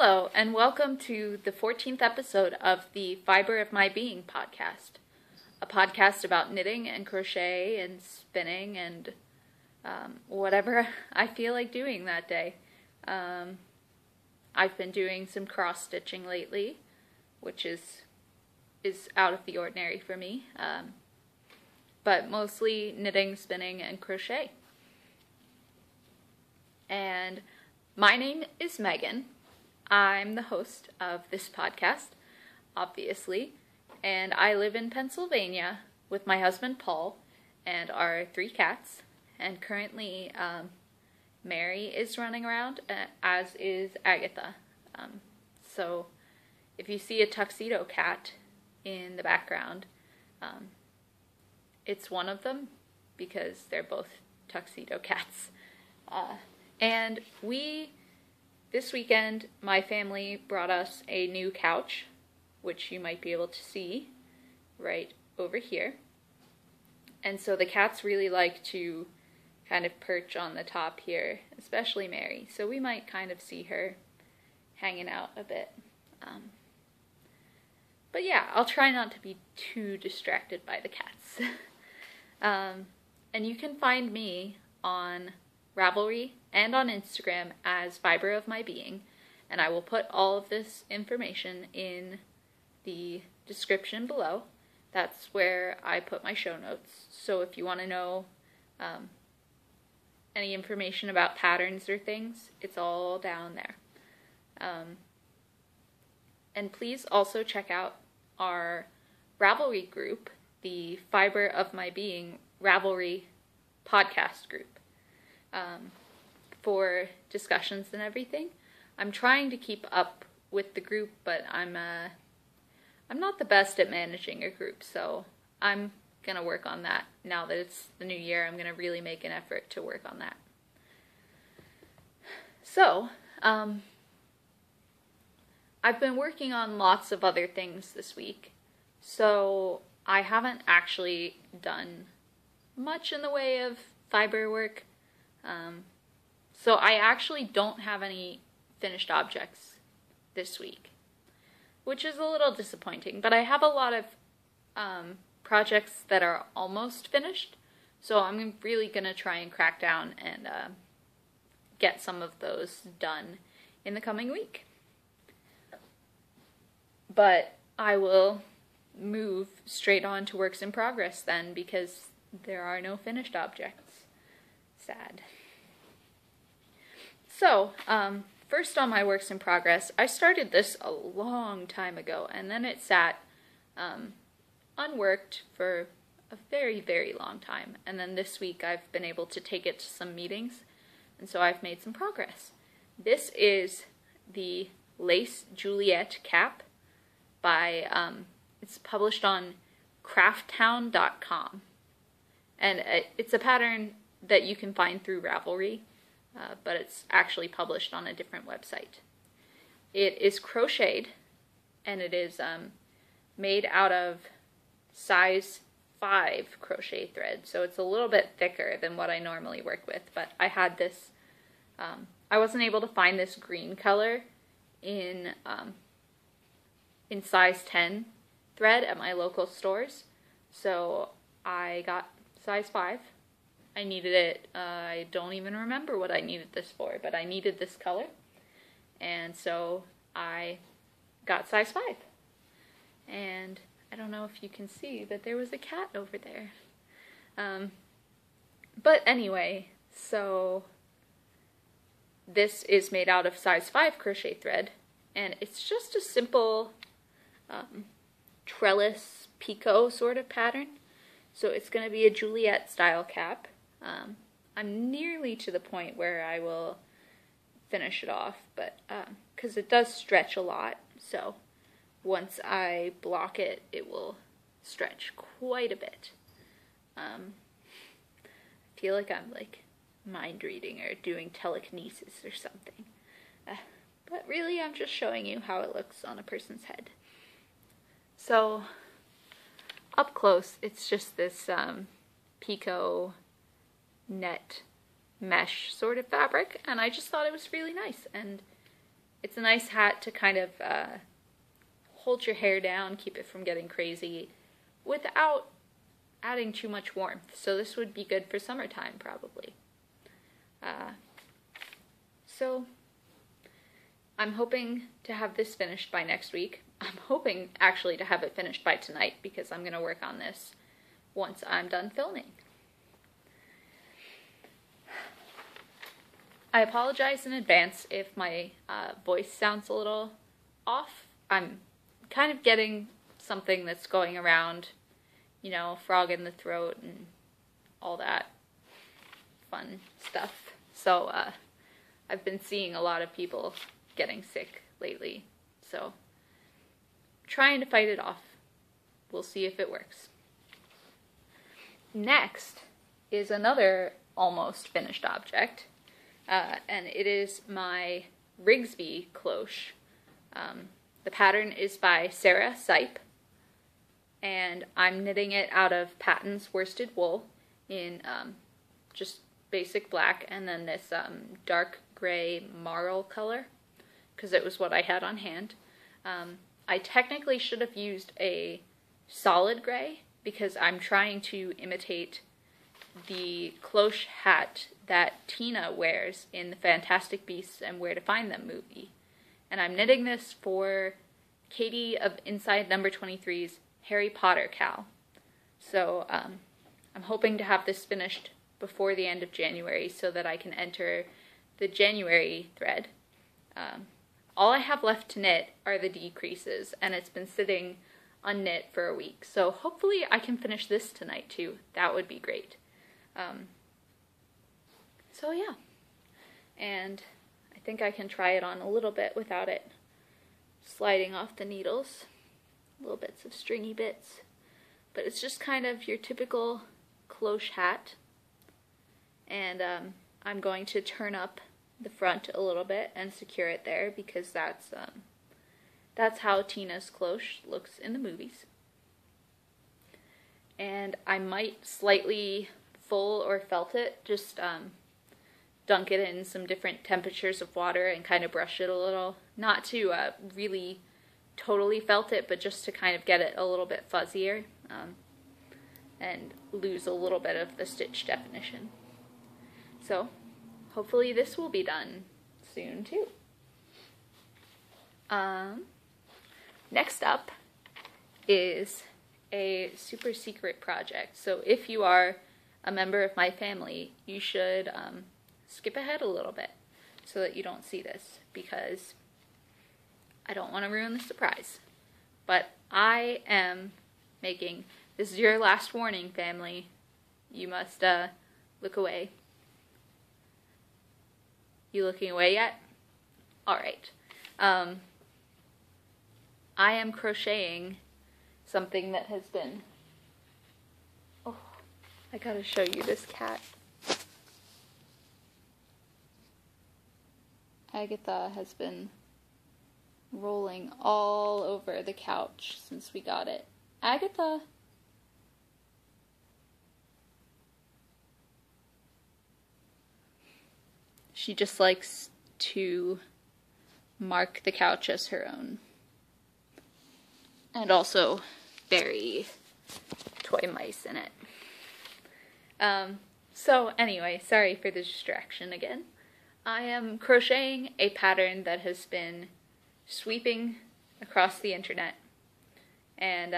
Hello, and welcome to the 14th episode of the Fiber of My Being podcast, a podcast about knitting and crochet and spinning and whatever I feel like doing that day. I've been doing some cross-stitching lately, which is out of the ordinary for me, but mostly knitting, spinning, and crochet. And my name is Megan. I'm the host of this podcast, obviously, and I live in Pennsylvania with my husband Paul and our 3 cats, and currently Mary is running around, as is Agatha. So if you see a tuxedo cat in the background, it's one of them because they're both tuxedo cats. And this weekend, my family brought us a new couch, which you might be able to see right over here. And so the cats really like to kind of perch on the top here, especially Mary. So we might kind of see her hanging out a bit. But yeah, I'll try not to be too distracted by the cats. And you can find me on Ravelry and on Instagram as Fiber of My Being, and I will put all of this information in the description below. That's where I put my show notes. So if you want to know any information about patterns or things, it's all down there. And please also check out our Ravelry group, the Fiber of My Being Ravelry podcast group. For discussions and everything. I'm trying to keep up with the group, but I'm not the best at managing a group, so I'm gonna work on that. Now that it's the new year, I'm gonna really make an effort to work on that. So, I've been working on lots of other things this week, so I haven't actually done much in the way of fiber work. So I actually don't have any finished objects this week, which is a little disappointing, but I have a lot of projects that are almost finished, so I'm really going to try and crack down and get some of those done in the coming week. But I will move straight on to works in progress then, because there are no finished objects. Sad. So, first on my works in progress, I started this a long time ago, and then it sat unworked for a very, very long time. And then this week I've been able to take it to some meetings, and so I've made some progress. This is the Lace Juliet Cap by, it's published on crafttown.com. And it's a pattern that you can find through Ravelry. But it's actually published on a different website. It is crocheted, and it is made out of size 5 crochet thread, so it's a little bit thicker than what I normally work with, but I had this, I wasn't able to find this green color in size 10 thread at my local stores, so I got size 5. I needed it, I don't even remember what I needed this for, but I needed this color, and so I got size 5. And I don't know if you can see, but there was a cat over there. But anyway, so this is made out of size 5 crochet thread, and it's just a simple trellis picot sort of pattern. So it's going to be a Juliet style cap. I'm nearly to the point where I will finish it off, but because it does stretch a lot, so once I block it, it will stretch quite a bit. I feel like I'm like mind reading or doing telekinesis or something, but really I'm just showing you how it looks on a person's head. So up close, it's just this picot net mesh sort of fabric, and I just thought it was really nice, and it's a nice hat to kind of hold your hair down, keep it from getting crazy, without adding too much warmth. So this would be good for summertime, probably. So I'm hoping to have this finished by next week. I'm hoping actually to have it finished by tonight, because I'm going to work on this once I'm done filming. I apologize in advance if my voice sounds a little off. I'm kind of getting something that's going around, you know, frog in the throat and all that fun stuff. So I've been seeing a lot of people getting sick lately, so trying to fight it off. We'll see if it works. Next is another almost finished object, and it is my Rigsbee Cloche. The pattern is by Sarah Sipe, and I'm knitting it out of Paton's worsted wool in just basic black, and then this dark gray Marl color, because it was what I had on hand. I technically should have used a solid gray, because I'm trying to imitate the cloche hat that Tina wears in the Fantastic Beasts and Where to Find Them movie. And I'm knitting this for Katie of Inside Number 23's Harry Potter cowl. So I'm hoping to have this finished before the end of January so that I can enter the January thread. All I have left to knit are the decreases, and it's been sitting unknit for a week. So hopefully I can finish this tonight too. That would be great. So yeah, and I think I can try it on a little bit without it sliding off the needles. Little bits of stringy bits. But it's just kind of your typical cloche hat. And I'm going to turn up the front a little bit and secure it there, because that's how Tina's cloche looks in the movies. And I might slightly full or felt it, just dunk it in some different temperatures of water and kind of brush it a little. Not to really totally felt it, but just to kind of get it a little bit fuzzier and lose a little bit of the stitch definition. So hopefully this will be done soon too. Next up is a super secret project. So if you are a member of my family, you should skip ahead a little bit so that you don't see this, because I don't want to ruin the surprise. But I am making, this is your last warning, family. You must look away. You looking away yet? Alright. I am crocheting something that has been, oh, I gotta show you this cat. Agatha has been rolling all over the couch since we got it. Agatha! She just likes to mark the couch as her own. And also bury toy mice in it. So anyway, sorry for the distraction again. I am crocheting a pattern that has been sweeping across the internet. And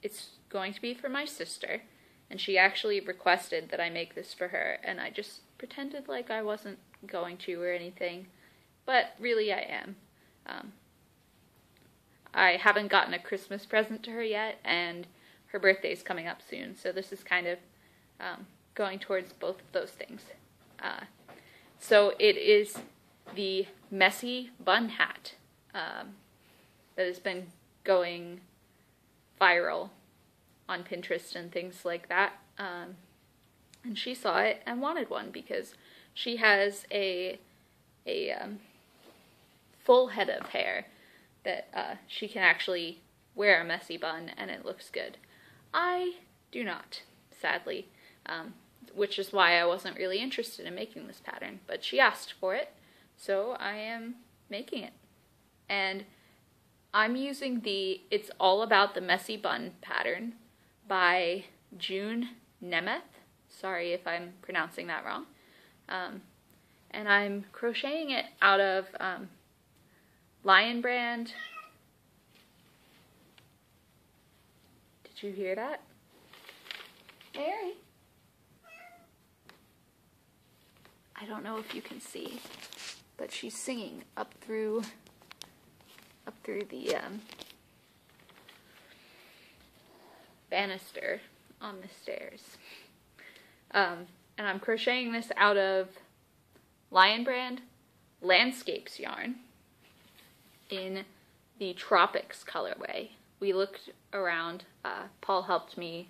it's going to be for my sister. And she actually requested that I make this for her, and I just pretended like I wasn't going to or anything. But really I am. I haven't gotten a Christmas present to her yet, and her birthday's coming up soon, so this is kind of going towards both of those things. So it is the messy bun hat that has been going viral on Pinterest and things like that. And she saw it and wanted one because she has a full head of hair that she can actually wear a messy bun and it looks good. I do not, sadly, which is why I wasn't really interested in making this pattern, but she asked for it, so I am making it. And I'm using the It's All About the Messy Bun pattern by June Nemeth. Sorry if I'm pronouncing that wrong. And I'm crocheting it out of Lion Brand. Did you hear that? Mary? I don't know if you can see, but she's singing up through the banister on the stairs. And I'm crocheting this out of Lion Brand Landscapes yarn in the Tropics colorway. We looked around, Paul helped me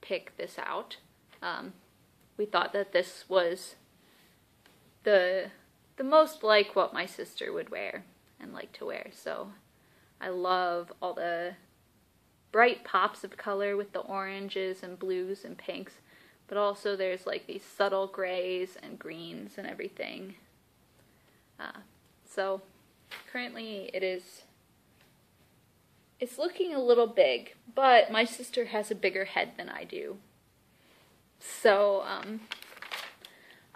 pick this out. We thought that this was the most like what my sister would wear and like to wear. So I love all the bright pops of color with the oranges and blues and pinks, but also there's like these subtle grays and greens and everything. So currently it's looking a little big, but my sister has a bigger head than I do. So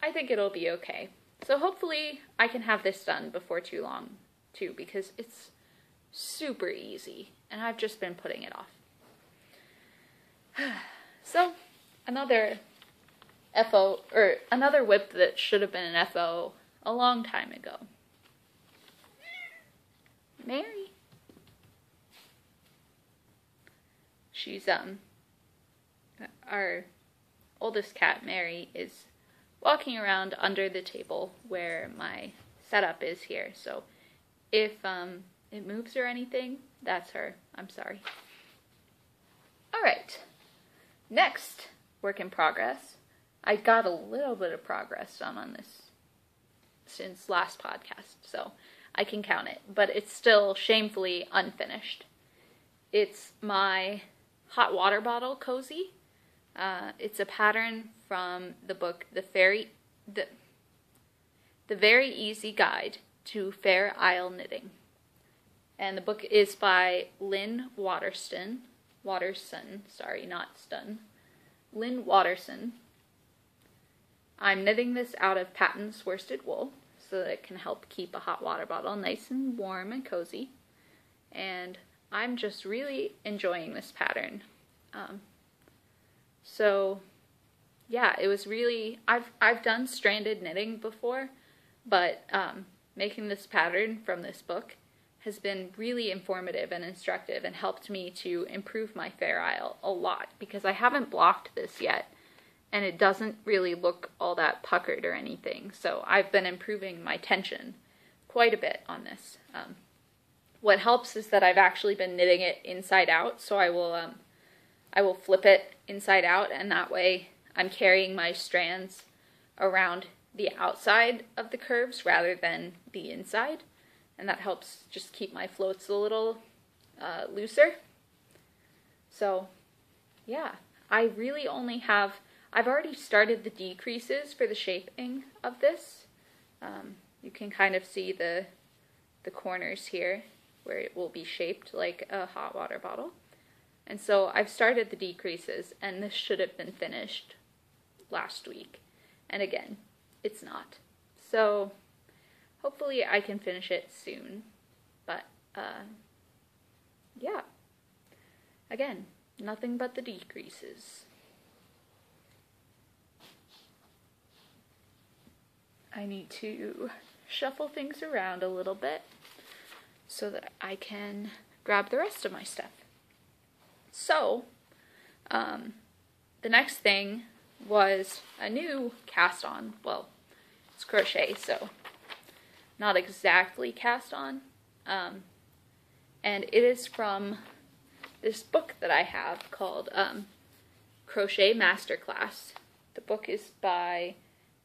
I think it'll be okay. So hopefully I can have this done before too long too, because it's super easy and I've just been putting it off. So another FO, or another whip that should have been an FO a long time ago. Mary. She's our oldest cat, Mary, is walking around under the table where my setup is here. So if it moves or anything, that's her. I'm sorry. Alright, next work in progress. I got a little bit of progress done on this since last podcast, so I can count it, but it's still shamefully unfinished. It's my hot water bottle cozy. It's a pattern from the book The Very Easy Guide to Fair Isle Knitting. And the book is by Lynn Watterson, sorry, not Stun. Lynn Watterson. I'm knitting this out of Paton's worsted wool so that it can help keep a hot water bottle nice and warm and cozy. And I'm just really enjoying this pattern. So yeah, it was really, I've done stranded knitting before, but making this pattern from this book has been really informative and instructive and helped me to improve my Fair Isle a lot, because I haven't blocked this yet and it doesn't really look all that puckered or anything. So I've been improving my tension quite a bit on this. What helps is that I've actually been knitting it inside out, so I will flip it inside out, and that way I'm carrying my strands around the outside of the curves rather than the inside, and that helps just keep my floats a little looser. So yeah, I really only have, I've already started the decreases for the shaping of this. You can kind of see the corners here where it will be shaped like a hot water bottle. And so I've started the decreases, and this should have been finished last week. And again, it's not. So hopefully I can finish it soon. But yeah, again, nothing but the decreases. I need to shuffle things around a little bit so that I can grab the rest of my stuff. So, the next thing was a new cast on. Well, it's crochet, so not exactly cast on. And it is from this book that I have called Crochet Masterclass. The book is by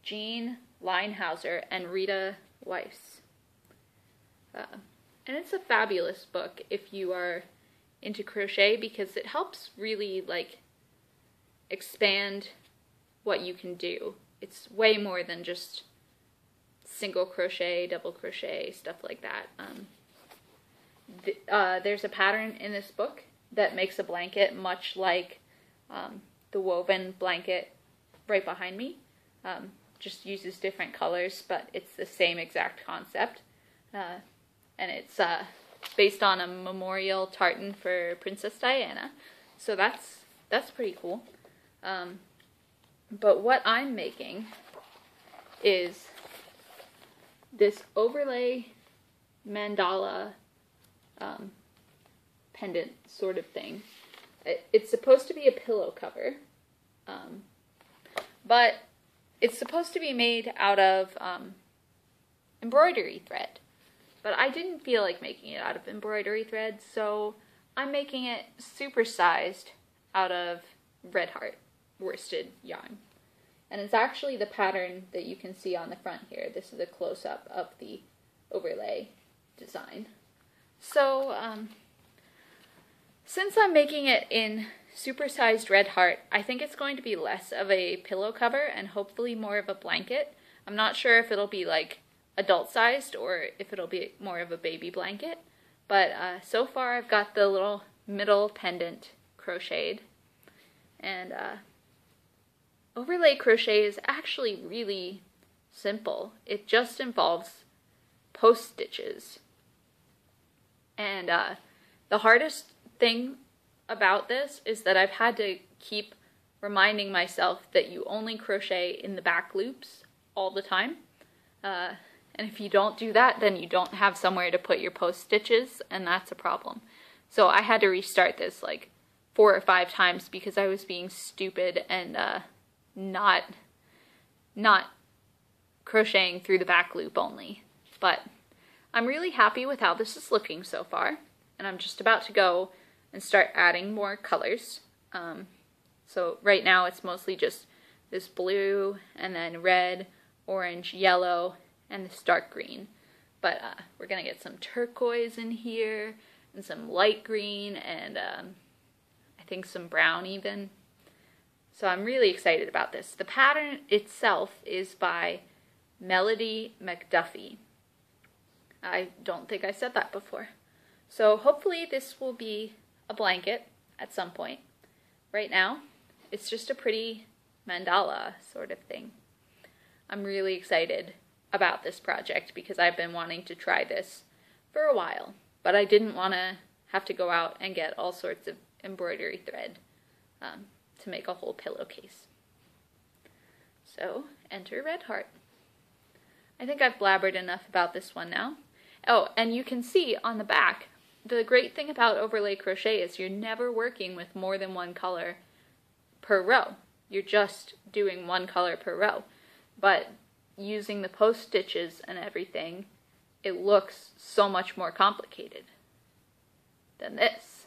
Jean Leinhauser and Rita Weiss. And it's a fabulous book if you are into crochet, because it helps really like expand what you can do. It's way more than just single crochet, double crochet, stuff like that. There's a pattern in this book that makes a blanket much like the woven blanket right behind me. Just uses different colors, but it's the same exact concept. And it's based on a memorial tartan for Princess Diana. So that's pretty cool. But what I'm making is this overlay mandala pendant sort of thing. It's supposed to be a pillow cover, but it's supposed to be made out of embroidery thread. But I didn't feel like making it out of embroidery thread, so I'm making it supersized out of Red Heart worsted yarn. And it's actually the pattern that you can see on the front here. This is a close-up of the overlay design. So, since I'm making it in supersized Red Heart, I think it's going to be less of a pillow cover and hopefully more of a blanket. I'm not sure if it'll be like adult-sized or if it'll be more of a baby blanket. But so far I've got the little middle pendant crocheted. And overlay crochet is actually really simple. It just involves post stitches. And the hardest thing about this is that I've had to keep reminding myself that you only crochet in the back loops all the time. And if you don't do that, then you don't have somewhere to put your post stitches, and that's a problem. So I had to restart this like 4 or 5 times because I was being stupid and not crocheting through the back loop only. But I'm really happy with how this is looking so far, and I'm just about to go and start adding more colors. So right now it's mostly just this blue and then red, orange, yellow, and this dark green. But we're gonna get some turquoise in here and some light green and I think some brown even. So I'm really excited about this. The pattern itself is by Melody McDuffie. I don't think I said that before. So hopefully this will be a blanket at some point. Right now, it's just a pretty mandala sort of thing. I'm really excited about this project because I've been wanting to try this for a while, but I didn't want to have to go out and get all sorts of embroidery thread to make a whole pillowcase. So, enter Red Heart. I think I've blabbered enough about this one now. Oh, and you can see on the back, the great thing about overlay crochet is you're never working with more than one color per row. You're just doing one color per row. But using the post stitches and everything, it looks so much more complicated than this.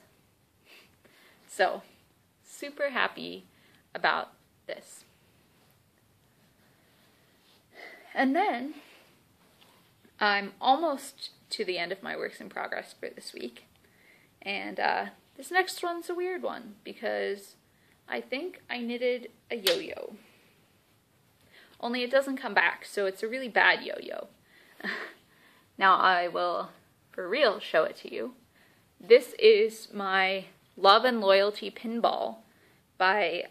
So, super happy about this. And then, I'm almost to the end of my works in progress for this week. And this next one's a weird one because I think I knitted a yo-yo. Only it doesn't come back, so it's a really bad yo-yo. Now I will, for real, show it to you. This is my Love and Loyalty Pinball by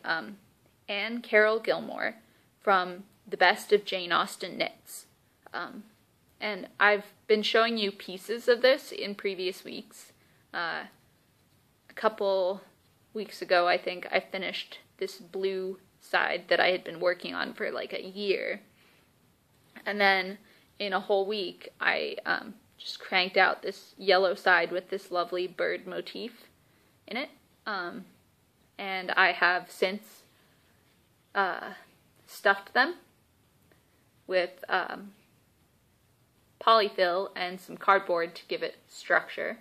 Anne Carroll Gilmore from The Best of Jane Austen Knits. And I've been showing you pieces of this in previous weeks. A couple weeks ago, I think, I finished this blue side that I had been working on for like a year. And then in a whole week, I just cranked out this yellow side with this lovely bird motif in it. And I have since stuffed them with polyfill and some cardboard to give it structure.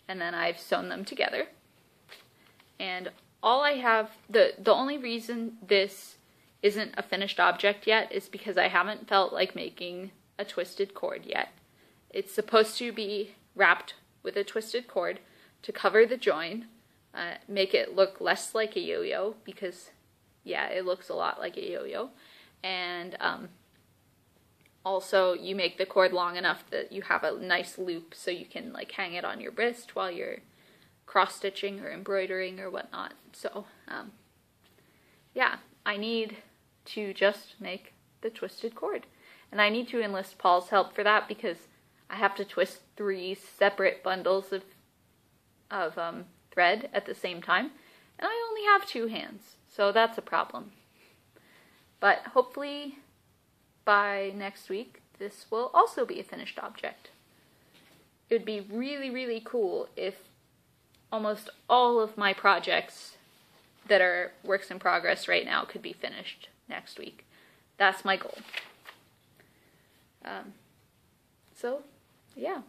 And then I've sewn them together. And all I have, the only reason this isn't a finished object yet is because I haven't felt like making a twisted cord yet. It's supposed to be wrapped with a twisted cord to cover the join, make it look less like a yo-yo because, yeah, it looks a lot like a yo-yo. And also you make the cord long enough that you have a nice loop so you can like hang it on your wrist while you're cross stitching or embroidering or whatnot. So yeah, I need to just make the twisted cord, and I need to enlist Paul's help for that because I have to twist 3 separate bundles of thread at the same time, and I only have 2 hands, so that's a problem. But hopefully by next week this will also be a finished object. It would be really, really cool if almost all of my projects that are works in progress right now could be finished next week. That's my goal. So yeah,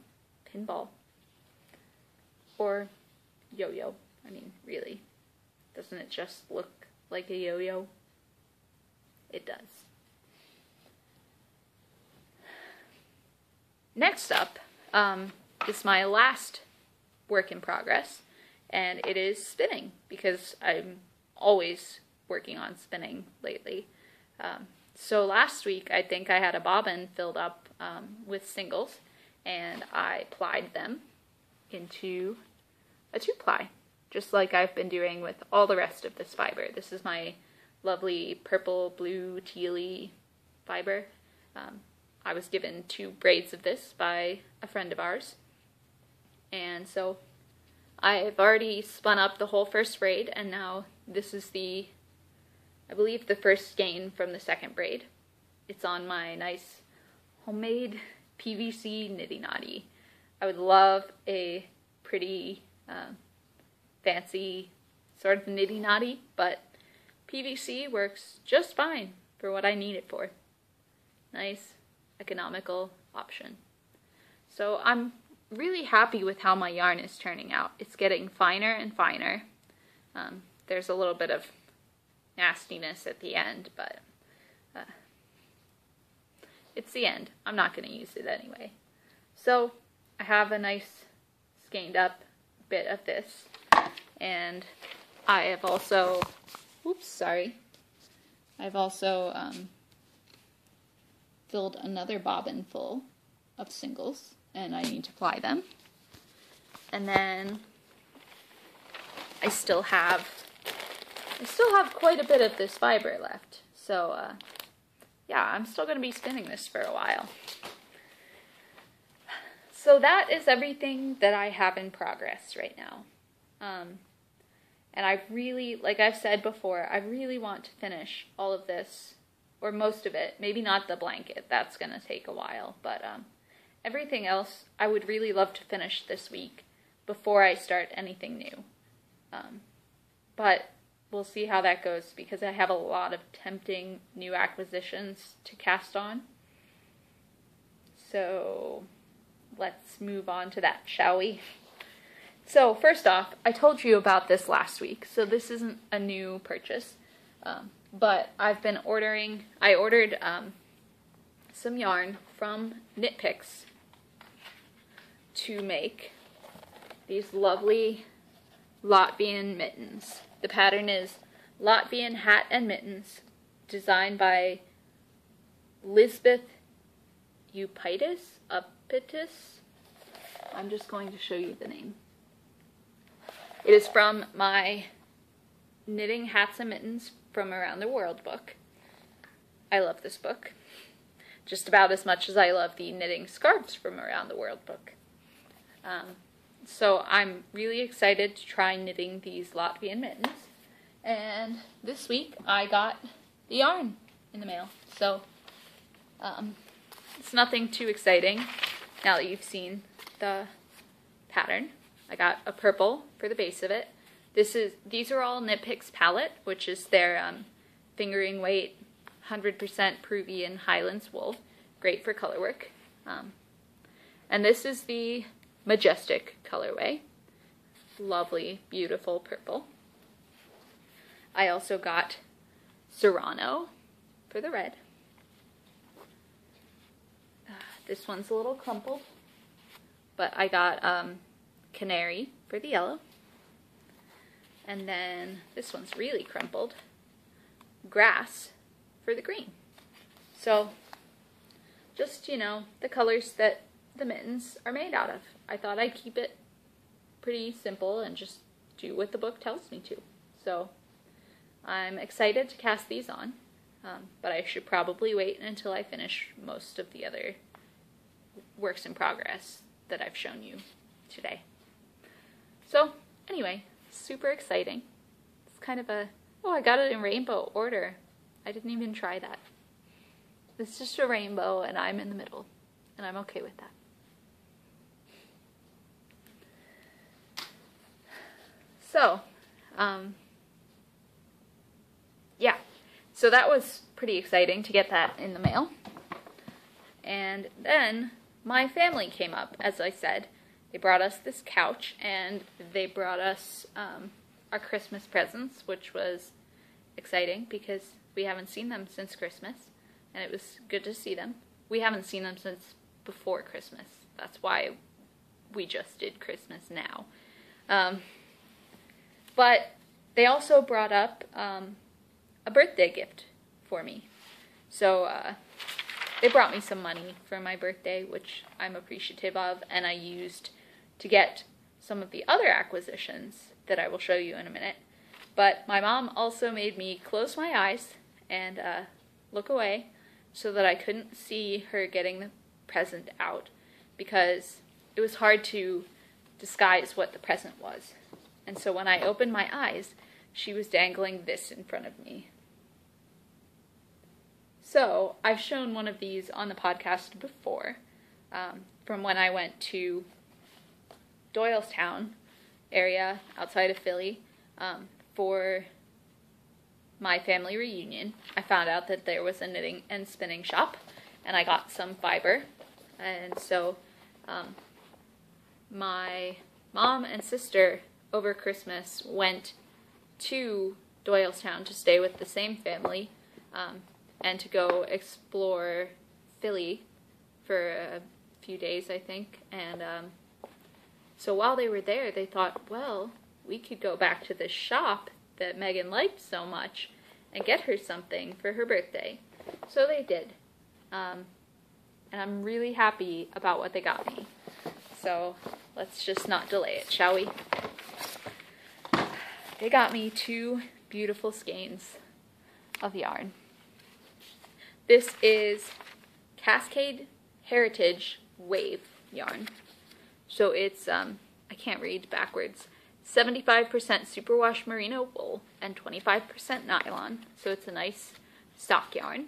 pinball. Or yo-yo. I mean, really. Doesn't it just look like a yo-yo? It does. Next up is my last work in progress, and it is spinning, because I'm always working on spinning lately. So last week I think I had a bobbin filled up with singles, and I plied them into a 2-ply, just like I've been doing with all the rest of this fiber. This is my lovely purple, blue, tealy fiber. I was given 2 braids of this by a friend of ours, and so I've already spun up the whole first braid, and now this is the, I believe, the first skein from the second braid. It's on my nice homemade PVC niddy noddy. I would love a pretty fancy sort of niddy noddy, but PVC works just fine for what I need it for. Nice, economical option. So I'm really happy with how my yarn is turning out. It's getting finer and finer. There's a little bit of nastiness at the end, but it's the end. I'm not going to use it anyway. So I have a nice skeined up bit of this, and I have also, I've also filled another bobbin full of singles, and I need to ply them. And then I still have quite a bit of this fiber left. So yeah, I'm still going to be spinning this for a while. So that is everything that I have in progress right now. And I really, like I've said before, I really want to finish all of this, or most of it. Maybe not the blanket, that's going to take a while, but everything else I would really love to finish this week before I start anything new. But we'll see how that goes, because I have a lot of tempting new acquisitions to cast on. So let's move on to that, shall we? So first off, I told you about this last week, so this isn't a new purchase, but I ordered some yarn from Knit Picks to make these lovely Latvian mittens. The pattern is Latvian Hat and Mittens, designed by Lisbeth Upitis. I'm just going to show you the name. It is from my Knitting Hats and Mittens from Around the World book. I love this book just about as much as I love the Knitting Scarves from Around the World book. So I'm really excited to try knitting these Latvian mittens, and this week I got the yarn in the mail. So it's nothing too exciting now that you've seen the pattern. I got a purple for the base of it. These are all Knit Picks palette, which is their fingering weight 100% Peruvian Highlands wool. Great for color work. And this is the Majestic colorway. Lovely, beautiful purple. I also got Serrano for the red. This one's a little crumpled, but I got Canary for the yellow. And then this one's really crumpled. Grass for the green. So just, you know, the colors that the mittens are made out of. I thought I'd keep it pretty simple and just do what the book tells me to. So I'm excited to cast these on, but I should probably wait until I finish most of the other works in progress that I've shown you today. So anyway, super exciting. It's kind of a, oh, I got it in rainbow order. I didn't even try that. It's just a rainbow and I'm in the middle, and I'm okay with that. So, yeah, so that was pretty exciting to get that in the mail. And then my family came up, as I said. They brought us this couch, and they brought us our Christmas presents, which was exciting because we haven't seen them since Christmas, and it was good to see them. We haven't seen them since before Christmas. That's why we just did Christmas now. But they also brought up a birthday gift for me. So they brought me some money for my birthday, which I'm appreciative of, and I used to get some of the other acquisitions that I will show you in a minute. But my mom also made me close my eyes and look away so that I couldn't see her getting the present out, because it was hard to disguise what the present was. And so when I opened my eyes, she was dangling this in front of me. So I've shown one of these on the podcast before, from when I went to Doylestown area outside of Philly for my family reunion. I found out that there was a knitting and spinning shop, and I got some fiber. And so my mom and sister over Christmas went to Doylestown to stay with the same family and to go explore Philly for a few days, I think. And so while they were there, they thought, well, we could go back to this shop that Megan liked so much and get her something for her birthday. So they did. And I'm really happy about what they got me. So let's just not delay it, shall we? They got me 2 beautiful skeins of yarn. This is Cascade Heritage Wave yarn. So it's, I can't read backwards, 75% superwash merino wool and 25% nylon. So it's a nice stock yarn.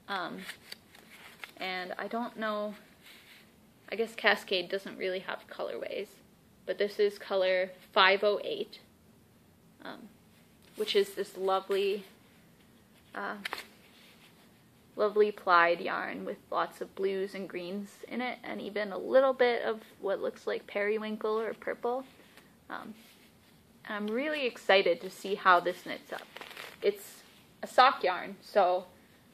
And I don't know, I guess Cascade doesn't really have colorways, but this is color 508. Which is this lovely, lovely plied yarn with lots of blues and greens in it, and even a little bit of what looks like periwinkle or purple. And I'm really excited to see how this knits up. It's a sock yarn, so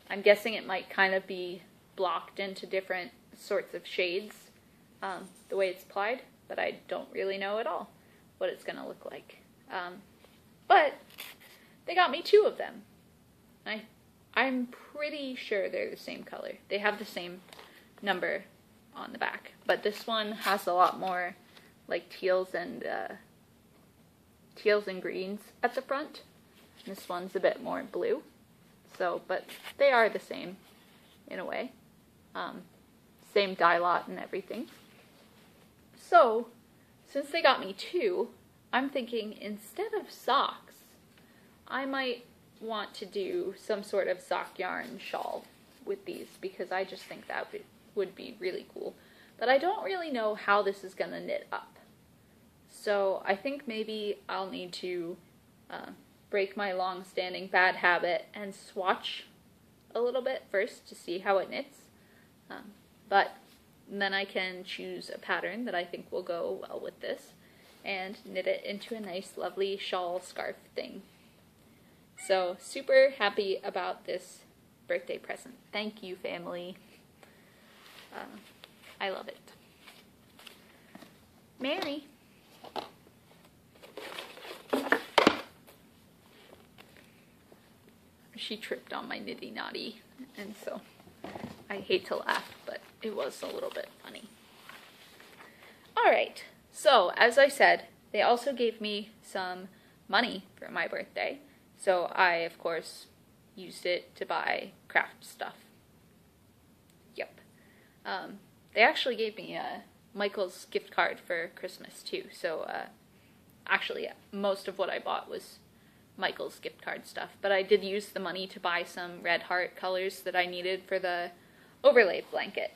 I'm guessing it might kind of be blocked into different sorts of shades the way it's plied, but I don't really know at all what it's going to look like. But they got me 2 of them. I'm pretty sure they're the same color. They have the same number on the back, but this one has a lot more like teals and greens at the front. This one's a bit more blue. So, but they are the same in a way. Same dye lot and everything. So, since they got me 2, I'm thinking instead of socks, I might want to do some sort of sock yarn shawl with these, because I just think that would be really cool. But I don't really know how this is going to knit up. So I think maybe I'll need to break my long-standing bad habit and swatch a little bit first to see how it knits. But then I can choose a pattern that I think will go well with this and knit it into a nice, lovely shawl scarf thing. So, super happy about this birthday present. Thank you, family. I love it. Mary. She tripped on my nitty-knotty, and so I hate to laugh, but it was a little bit funny. Alright, so as I said, they also gave me some money for my birthday, so I, of course, used it to buy craft stuff. Yep. They actually gave me a Michael's gift card for Christmas, too, so, actually, most of what I bought was Michael's gift card stuff, but I did use the money to buy some red heart colors that I needed for the overlay blanket.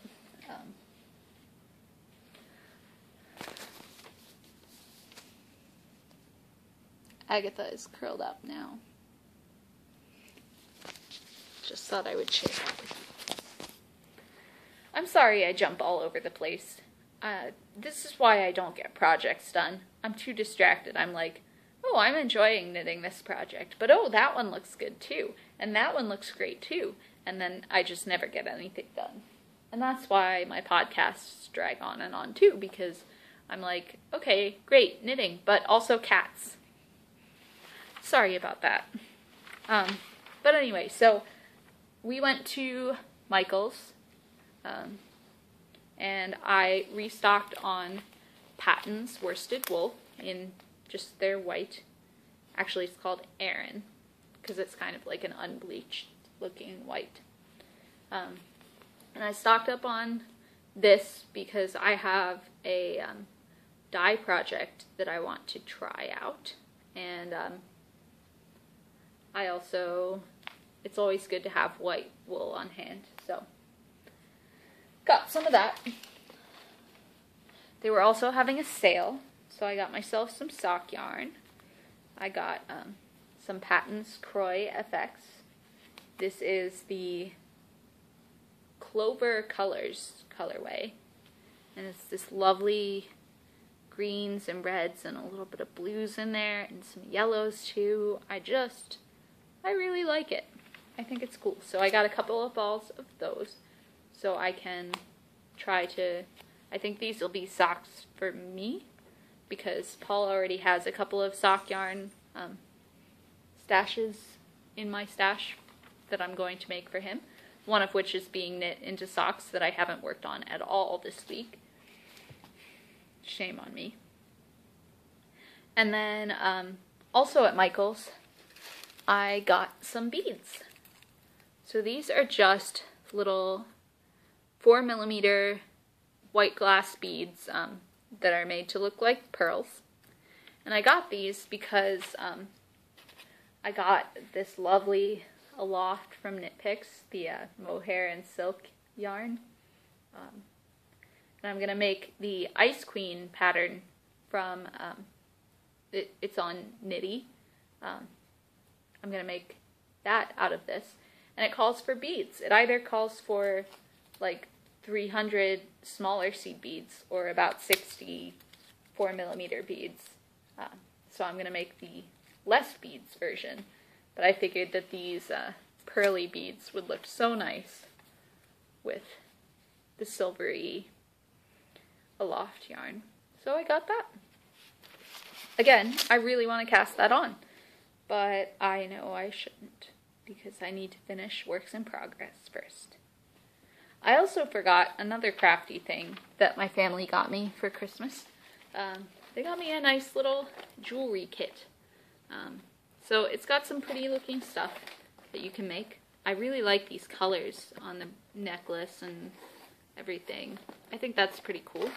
Agatha is curled up now. Just thought I would share that with you. I'm sorry I jump all over the place. This is why I don't get projects done. I'm too distracted. I'm like, oh, I'm enjoying knitting this project, but oh, that one looks good too, and that one looks great too, and then I just never get anything done. And that's why my podcasts drag on and on too, because I'm like, okay, great, knitting, but also cats. Sorry about that. But anyway, so we went to Michael's, and I restocked on Paton's worsted wool in just their white. Actually, it's called Aran, because it's kind of like an unbleached looking white. And I stocked up on this because I have a dye project that I want to try out, and I also, it's always good to have white wool on hand, so got some of that. They were also having a sale, so I got myself some sock yarn. I got some Paton's Croy FX. This is the Clover Colors colorway, and it's this lovely greens and reds and a little bit of blues in there and some yellows too. I really like it. I think it's cool. So I got a couple of balls of those so I can try to, I think these will be socks for me because Paul already has a couple of sock yarn stashes in my stash that I'm going to make for him, one of which is being knit into socks that I haven't worked on at all this week. Shame on me. And then also at Michael's, I got some beads. So these are just little 4mm white glass beads that are made to look like pearls. And I got these because I got this lovely Aloft from Knit Picks, the mohair and silk yarn. And I'm going to make the Ice Queen pattern from, it's on Knitty. I'm going to make that out of this. And it calls for beads. It either calls for like 300 smaller seed beads or about 60 4mm beads. So I'm going to make the less beads version. But I figured that these pearly beads would look so nice with the silvery Aloft yarn. So I got that. Again, I really want to cast that on. But I know I shouldn't, because I need to finish works in progress first. I also forgot another crafty thing that my family got me for Christmas. They got me a nice little jewelry kit. So it's got some pretty looking stuff that you can make. I really like these colors on the necklace and everything. I think that's pretty cool.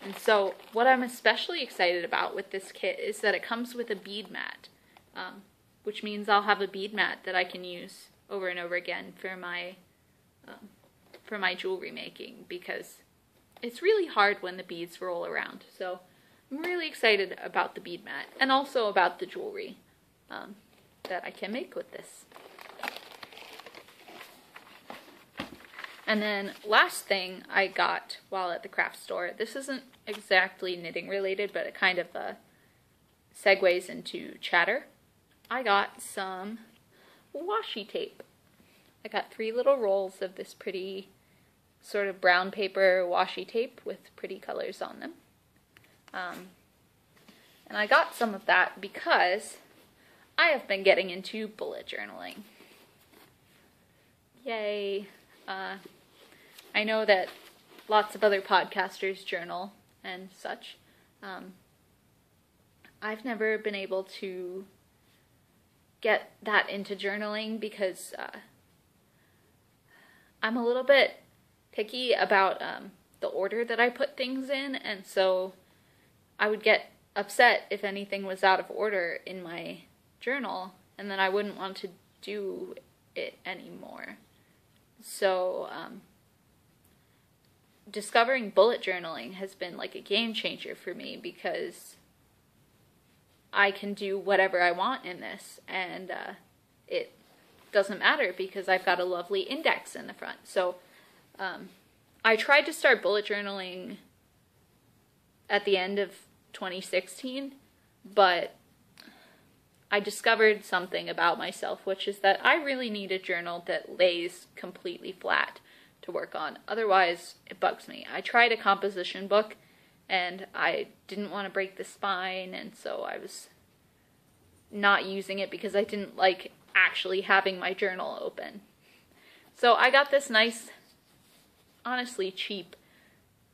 And so what I'm especially excited about with this kit is that it comes with a bead mat. Which means I'll have a bead mat that I can use over and over again for my jewelry making, because it's really hard when the beads roll around. So I'm really excited about the bead mat and also about the jewelry that I can make with this. And then last thing I got while at the craft store, this isn't exactly knitting related, but it kind of segues into chatter. I got some washi tape. I got 3 little rolls of this pretty sort of brown paper washi tape with pretty colors on them. And I got some of that because I have been getting into bullet journaling. Yay. I know that lots of other podcasters journal and such. I've never been able to get that into journaling because I'm a little bit picky about the order that I put things in, and so I would get upset if anything was out of order in my journal, and then I wouldn't want to do it anymore. So discovering bullet journaling has been like a game changer for me because I can do whatever I want in this, and it doesn't matter because I've got a lovely index in the front. So I tried to start bullet journaling at the end of 2016, but I discovered something about myself, which is that I really need a journal that lays completely flat to work on. Otherwise, it bugs me. I tried a composition book, and I didn't want to break the spine, and so I was not using it because I didn't like actually having my journal open. So I got this nice, honestly cheap,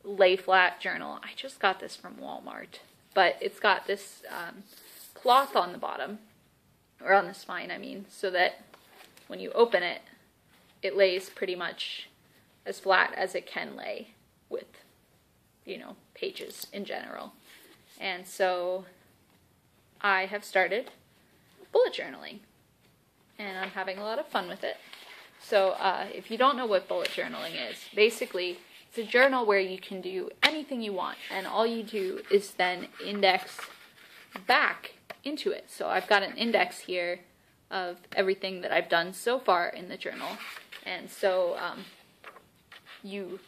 lay flat journal. I just got this from Walmart, but it's got this cloth on the bottom, or on the spine, I mean, so that when you open it, it lays pretty much as flat as it can lay with, you know, pages in general. And so I have started bullet journaling, and I'm having a lot of fun with it. So if you don't know what bullet journaling is, basically it's a journal where you can do anything you want, and all you do is then index back into it. So I've got an index here of everything that I've done so far in the journal, and so you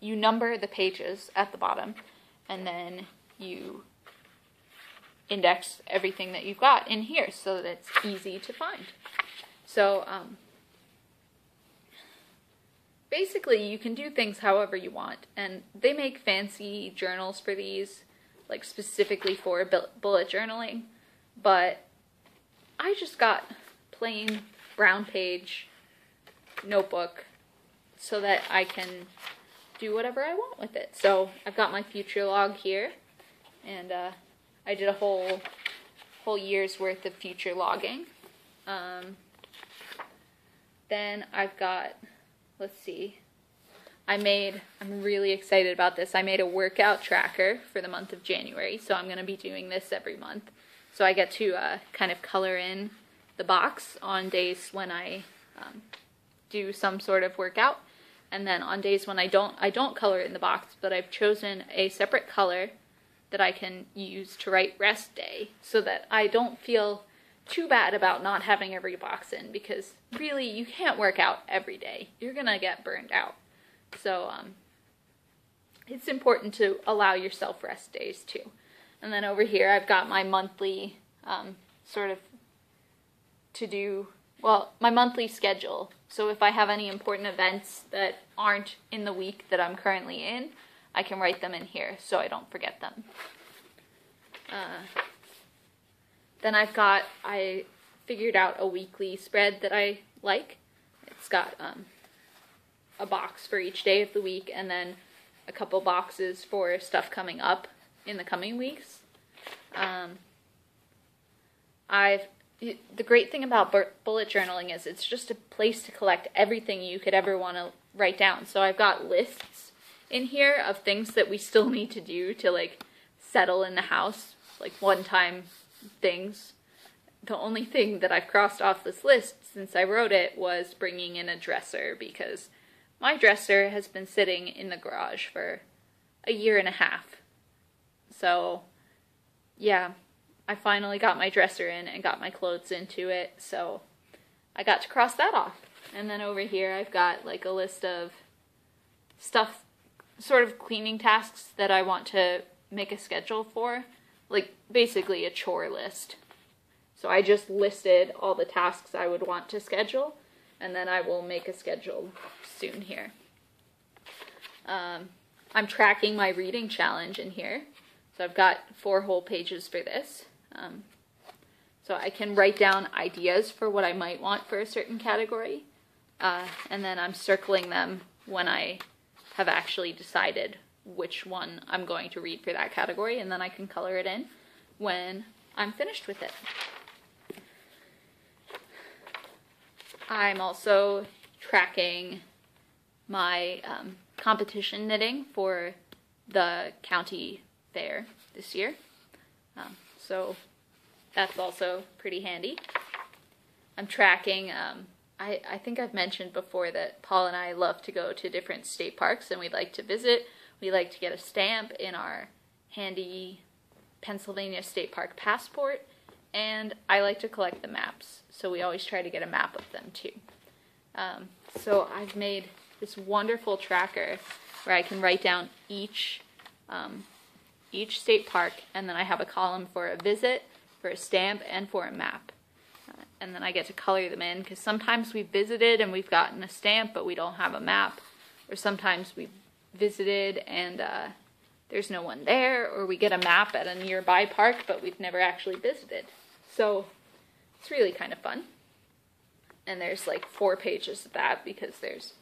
number the pages at the bottom, and then you index everything that you've got in here so that it's easy to find. So basically you can do things however you want, and they make fancy journals for these, like specifically for bullet journaling, but I just got plain brown page notebook so that I can do whatever I want with it. So I've got my future log here, and I did a whole year's worth of future logging. Then I've got, let's see, I'm really excited about this. I made a workout tracker for the month of January, so I'm going to be doing this every month. So I get to kind of color in the box on days when I do some sort of workout, and then on days when I don't color in the box, but I've chosen a separate color that I can use to write rest day, so that I don't feel too bad about not having every box in, because really you can't work out every day. You're gonna get burned out. So it's important to allow yourself rest days too. And then over here I've got my monthly sort of my monthly schedule. So if I have any important events that aren't in the week that I'm currently in, I can write them in here so I don't forget them. Then I figured out a weekly spread that I like. It's got a box for each day of the week, and then a couple boxes for stuff coming up in the coming weeks. The great thing about bullet journaling is it's just a place to collect everything you could ever want to write down. So I've got lists in here of things that we still need to do to like settle in the house, like one-time things. The only thing that I've crossed off this list since I wrote it was bringing in a dresser, because my dresser has been sitting in the garage for a year and a half. So yeah, I finally got my dresser in and got my clothes into it, so I got to cross that off. And then over here I've got like a list of stuff, sort of cleaning tasks that I want to make a schedule for, like basically a chore list. So I just listed all the tasks I would want to schedule, and then I will make a schedule soon here. I'm tracking my reading challenge in here, so I've got 4 whole pages for this. So I can write down ideas for what I might want for a certain category, and then I'm circling them when I have actually decided which one I'm going to read for that category, and then I can color it in when I'm finished with it. I'm also tracking my competition knitting for the county fair this year. So that's also pretty handy. I'm tracking, I think I've mentioned before that Paul and I love to go to different state parks and we like to visit. We like to get a stamp in our handy Pennsylvania State Park passport, and I like to collect the maps, so we always try to get a map of them too. So I've made this wonderful tracker where I can write down each state park, and then I have a column for a visit, for a stamp, and for a map. And then I get to color them in, because sometimes we've visited and we've gotten a stamp but we don't have a map, or sometimes we've visited and there's no one there, or we get a map at a nearby park but we've never actually visited. So it's really kind of fun. And there's like 4 pages of that because there's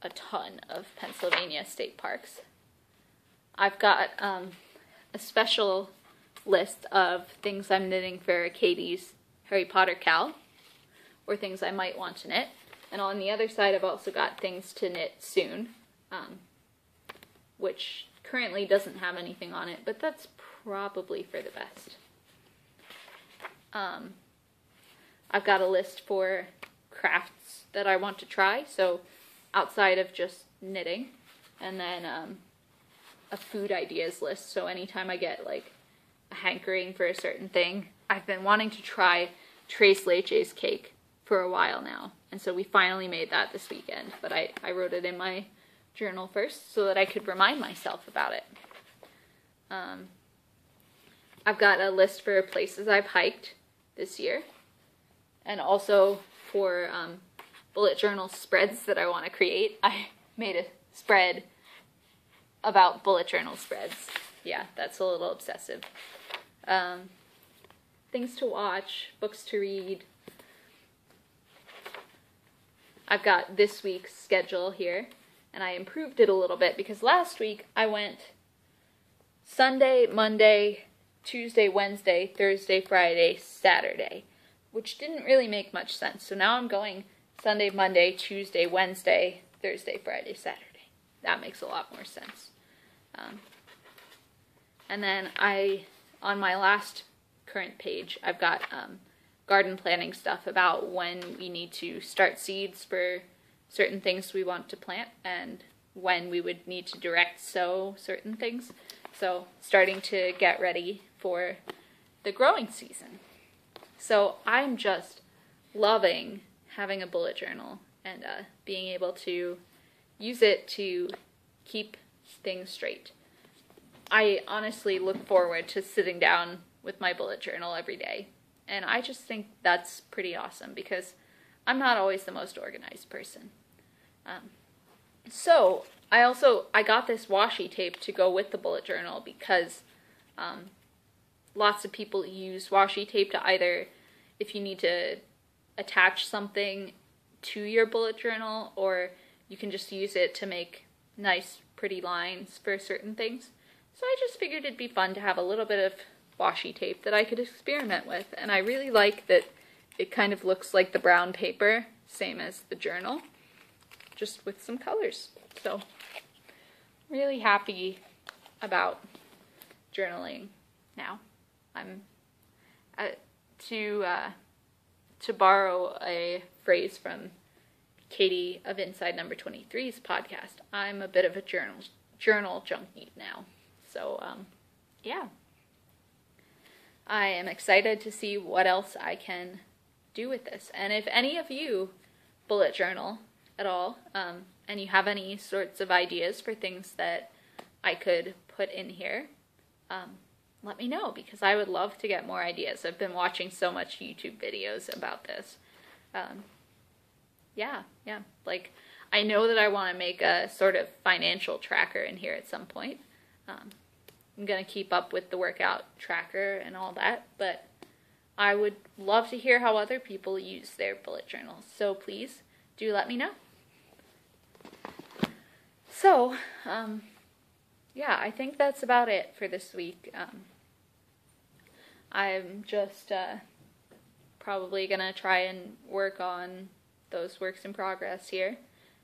a ton of Pennsylvania state parks. I've got a special list of things I'm knitting for Katie's Harry Potter Cal, or things I might want to knit. And on the other side I've also got things to knit soon, which currently doesn't have anything on it, but that's probably for the best. I've got a list for crafts that I want to try, so outside of just knitting, and then a food ideas list, so anytime I get like a hankering for a certain thing. I've been wanting to try Tres Leches cake for a while now, and so we finally made that this weekend, but I wrote it in my journal first so that I could remind myself about it. I've got a list for places I've hiked this year, and also for bullet journal spreads that I want to create. I made a spread about bullet journal spreads. Yeah, that's a little obsessive. Things to watch, books to read. I've got this week's schedule here, and I improved it a little bit because last week I went Sunday, Monday, Tuesday, Wednesday, Thursday, Friday, Saturday, which didn't really make much sense. So now I'm going Sunday, Monday, Tuesday, Wednesday, Thursday, Friday, Saturday. That makes a lot more sense. And then on my last current page, I've got garden planning stuff about when we need to start seeds for certain things we want to plant and when we would need to direct sow certain things. So starting to get ready for the growing season. So I'm just loving having a bullet journal and being able to use it to keep things straight. I honestly look forward to sitting down with my bullet journal every day, and I just think that's pretty awesome because I'm not always the most organized person. So I got this washi tape to go with the bullet journal because lots of people use washi tape to either, if you need to attach something to your bullet journal, or you can just use it to make nice pretty lines for certain things. So I just figured it'd be fun to have a little bit of washi tape that I could experiment with, and I really like that it kind of looks like the brown paper, same as the journal, just with some colors. So really happy about journaling now. I'm to borrow a phrase from Katie of Inside Number 23's podcast, I'm a bit of a journal junkie now. So yeah, I am excited to see what else I can do with this. And if any of you bullet journal at all, and you have any sorts of ideas for things that I could put in here, let me know, because I would love to get more ideas. I've been watching so much YouTube videos about this. Yeah, like, I know that I want to make a sort of financial tracker in here at some point. I'm going to keep up with the workout tracker and all that, but I would love to hear how other people use their bullet journals, so please do let me know. So, yeah, I think that's about it for this week. I'm just probably gonna try and work on those works in progress here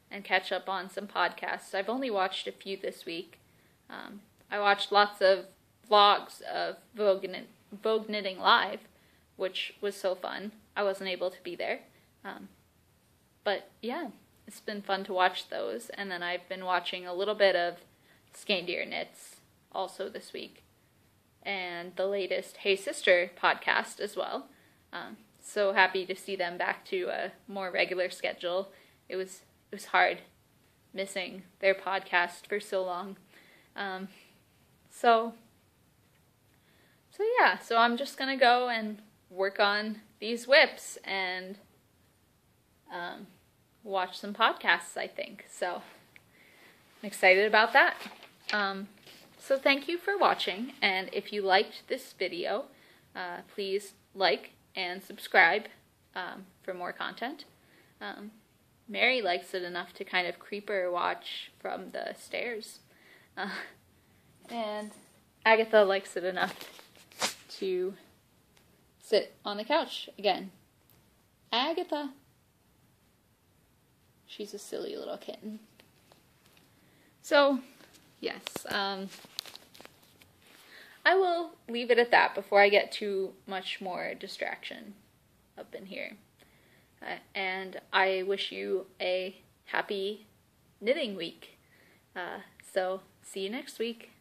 and catch up on some podcasts. I've only watched a few this week. I watched lots of vlogs of Vogue Knitting Live, which was so fun. I wasn't able to be there. But yeah, it's been fun to watch those. And then I've been watching a little bit of Skandir Knits also this week. And the latest Hey Sister podcast as well. So happy to see them back to a more regular schedule. It was hard missing their podcast for so long. So yeah, so I'm just gonna go and work on these whips and watch some podcasts, I think. So I'm excited about that. So thank you for watching, and if you liked this video, please like and subscribe for more content. Mary likes it enough to kind of creeper watch from the stairs. And Agatha likes it enough to sit on the couch again. Agatha. She's a silly little kitten. So, yes, I will leave it at that before I get too much more distraction up in here. And I wish you a happy knitting week. So, see you next week.